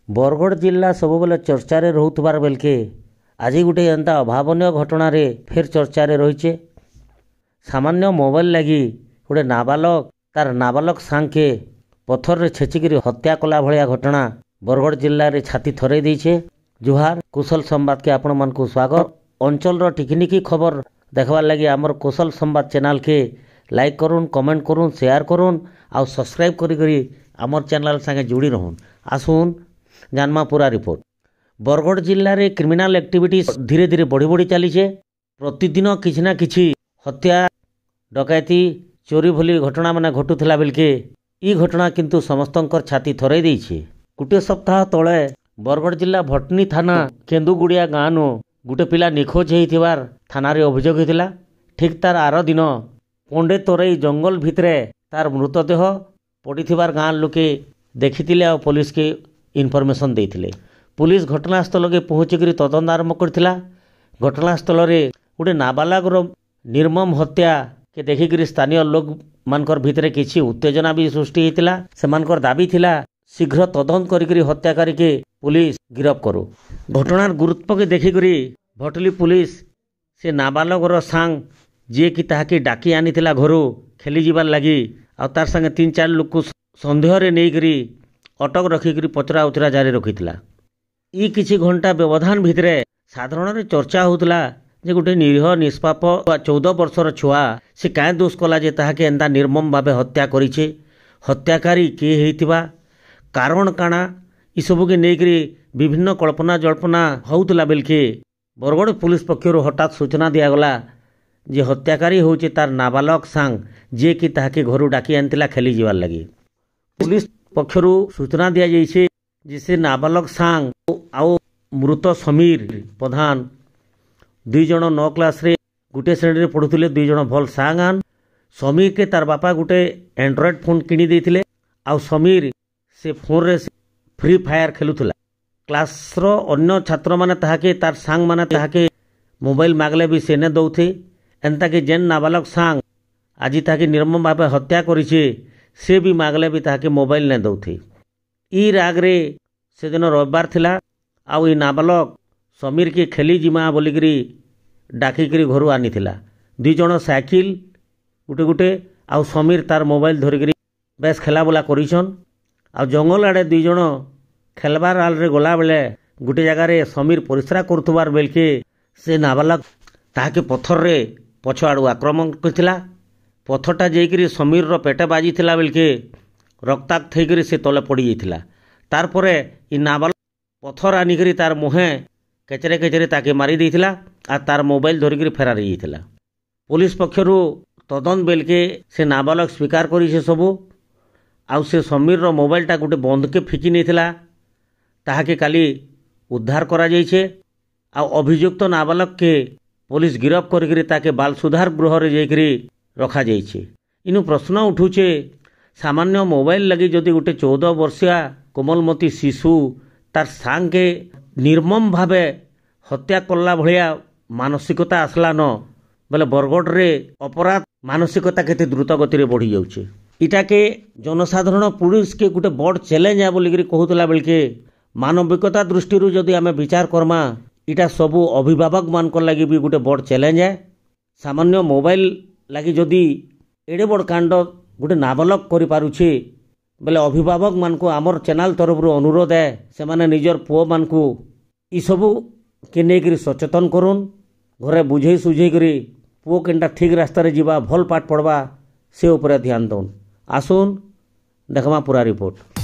बरगढ़ जिला सबुबले चर्चा रोथबार बेलके आज गोटे एंता अभावन घटना फिर चर्चा रही। सामान्य मोबाइल लगी गोटे नाबालक तार नाबालक सांग के पत्थर रे छेचिकी हत्या कला भलिया घटना बरगढ़ जिले में छाती थरे देछे। जुहार कुशल संवाद के आपण मन को स्वागत। अंचल टिकनिकी खबर देखवार लगी आमर कुशल संवाद चैनल के लाइक करूँ, कमेंट करूँ, शेयर करूँ आउ सब्सक्राइब करी आमर चैनल संगे जुड़ी रहूँ। आसुन जानमा पूरा रिपोर्ट। बरगढ़ जिले में क्रिमिनाल एक्टिविटी धीरे धीरे बढ़ी बढ़ी चली। प्रतिदिन किसी ना किसी हत्या डकैती चोरी भली घटना माने घटुला बेलके ई घटना किंतु समस्तंकर छाती थरे देइछे। गोटे सप्ताह तले बरगढ़ जिला भटनी थाना केंदुगुड़िया गाँव गोटे पिला निखोज होइथिबार थाना रे अभियोग होइतिला। ठीक तार आर दिन पंडे तोरई जंगल भितरे तार मृतदेह पड़िथिबार गाँ लोके देखिथिले आ पुलिस के इनफॉरमेशन देइथिले। पुलिस घटनास्थल के पहुँचिक तदंत आरंभ करथिला। घटनास्थल रे गोटे नाबालक निर्मम हत्या के देखिक स्थानीय लोक मानकर भितरे किछि उत्तेजना भी सृष्टि होइतिला। सेमानकर दाबी थिला शीघ्र तदंत करिकरी हत्याकारी के पुलिस गिरफ्त करू। घटनार गुरुत्व के देखिकरी भटली पुलिस से नाबालकर सांग जे कि ताहाके डाकी आनीथिला घरू खेली जीवार लगी आ तार संगे 3-4 लोक को संदेह रे नेइकरी अटक रखिकरी पचरा उचरा जारी रखिथिला। ई किछि घंटा व्यवधान भितरे साधारण चर्चा होउतला जे गोटे निरीह निष्पाप 14 वर्षर छुआ से काए दोष कला जे ताहाके एंता निर्मम भावे हत्या करिछे। हत्याकारी के हेइतिबा कारण काना ई सबु के नेइकरी विभिन्न कल्पना जल्पना होउतला बेलके बरगढ़ पुलिस पक्षरु हठात सूचना दिया गला जे हत्याकारी होउचे तार नाबालक सांग जे कि ताहाके घरू डाकी आनतिला खेली जीवार लगी। पुलिस पक्षरु सूचना दिया जाइछे जे से नाबालक सांग आउ मृत समीर प्रधान 2 जण 9 क्लास रे गुटे श्रेणी रे पढुथिले। 2 जण भल सांगान। समीर के तार बापा गुटे एंड्रॉइड फोन किनी देथिले आउ समीर से फोन रे फ्री फायर खेलुथला। क्लास रो अन्य छात्र माने ताहाके तार सांग माने ताहाके मोबाइल मागले भी सेने दउथे। एंता के जेन नाबालक सांग आज ताहाके निर्मम भावे हत्या करिछे से भी मागले भी ताहाके मोबाइल ने दउथे। ई राग रे से दिन रविवार थिला आउ ई नाबालक समीर के खेली जिमा बोलिकरी डाकिकरी घरू आनीथिला। 2 जण साइकिल गुटे गुटे आउ समीर तार मोबाइल धरिकरी बेस खेला बोला करिछन। आ जंगल आड़े 2 जण खेलबार आल रे गला बेले गुटे जगह रे समीर परिश्रा करथुबार बेलके से नाबालक ताहाके पत्थर रे पछ आड़ू आक्रमण करथिला। पत्थरटा जेकरी समीर रो पेटे बाजी थिला बेलके रक्ताक्त थैकरी से तले पड़ी जाइथिला। तार परे ई नाबालक पत्थर आनिकरी तार मुहे केचरे केचरे ताके मारी देइथिला आ तार मोबाइल धरिकरी फेरार जाइथिला। पुलिस पक्षरु तदंत बेलके से नाबालक स्वीकार करी से सबु आउ से समीर रो मोबाइलटा गुटे बंद के फिकी नेथिला ताहाके काली उद्धार करा जाइछे। आ अभियुक्त नाबालक के पुलिस गिरफ्त करिकरी ताके बाल सुधार गृह रे जाइकरी रखा जाइछे। इनु प्रश्न उठुचे सामान्य मोबाइल लगी जदि गोटे 14 वर्षीय कोमलमती शिशु तार सांग के निर्मम भावे हत्या कला भलिया मानसिकता आसला न बोले बरगढ़ रे अपराध मानसिकता केते द्रुत गति रे बढ़ी जाउछे। इटा के जनसाधारण पुलिस के गोटे बड़ चैलेंज है बोलिकरी कहूतला बेलके मानविकता दृष्टि जदि आमे विचार करमा इटा सबू अभिभावक मान लगी भी गोटे बड़ चैलेंज है। सामान्य मोबाइल लगी जदि एडे बड़ कांड गोटे नाबालक करि पारुछे बोले अभिभावक मान को आमर चैनल तरफ अनुरोध है से माने निजर पुओ मान को ई सबू के नेकरी सचेतन करूँ। घरे बुझे सुझे करी पुओ केनटा ठीक रास्ता रे जीवा भल पाठ पढ़वा से ऊपर ध्यान दउन। आसुन देखमा पूरा रिपोर्ट।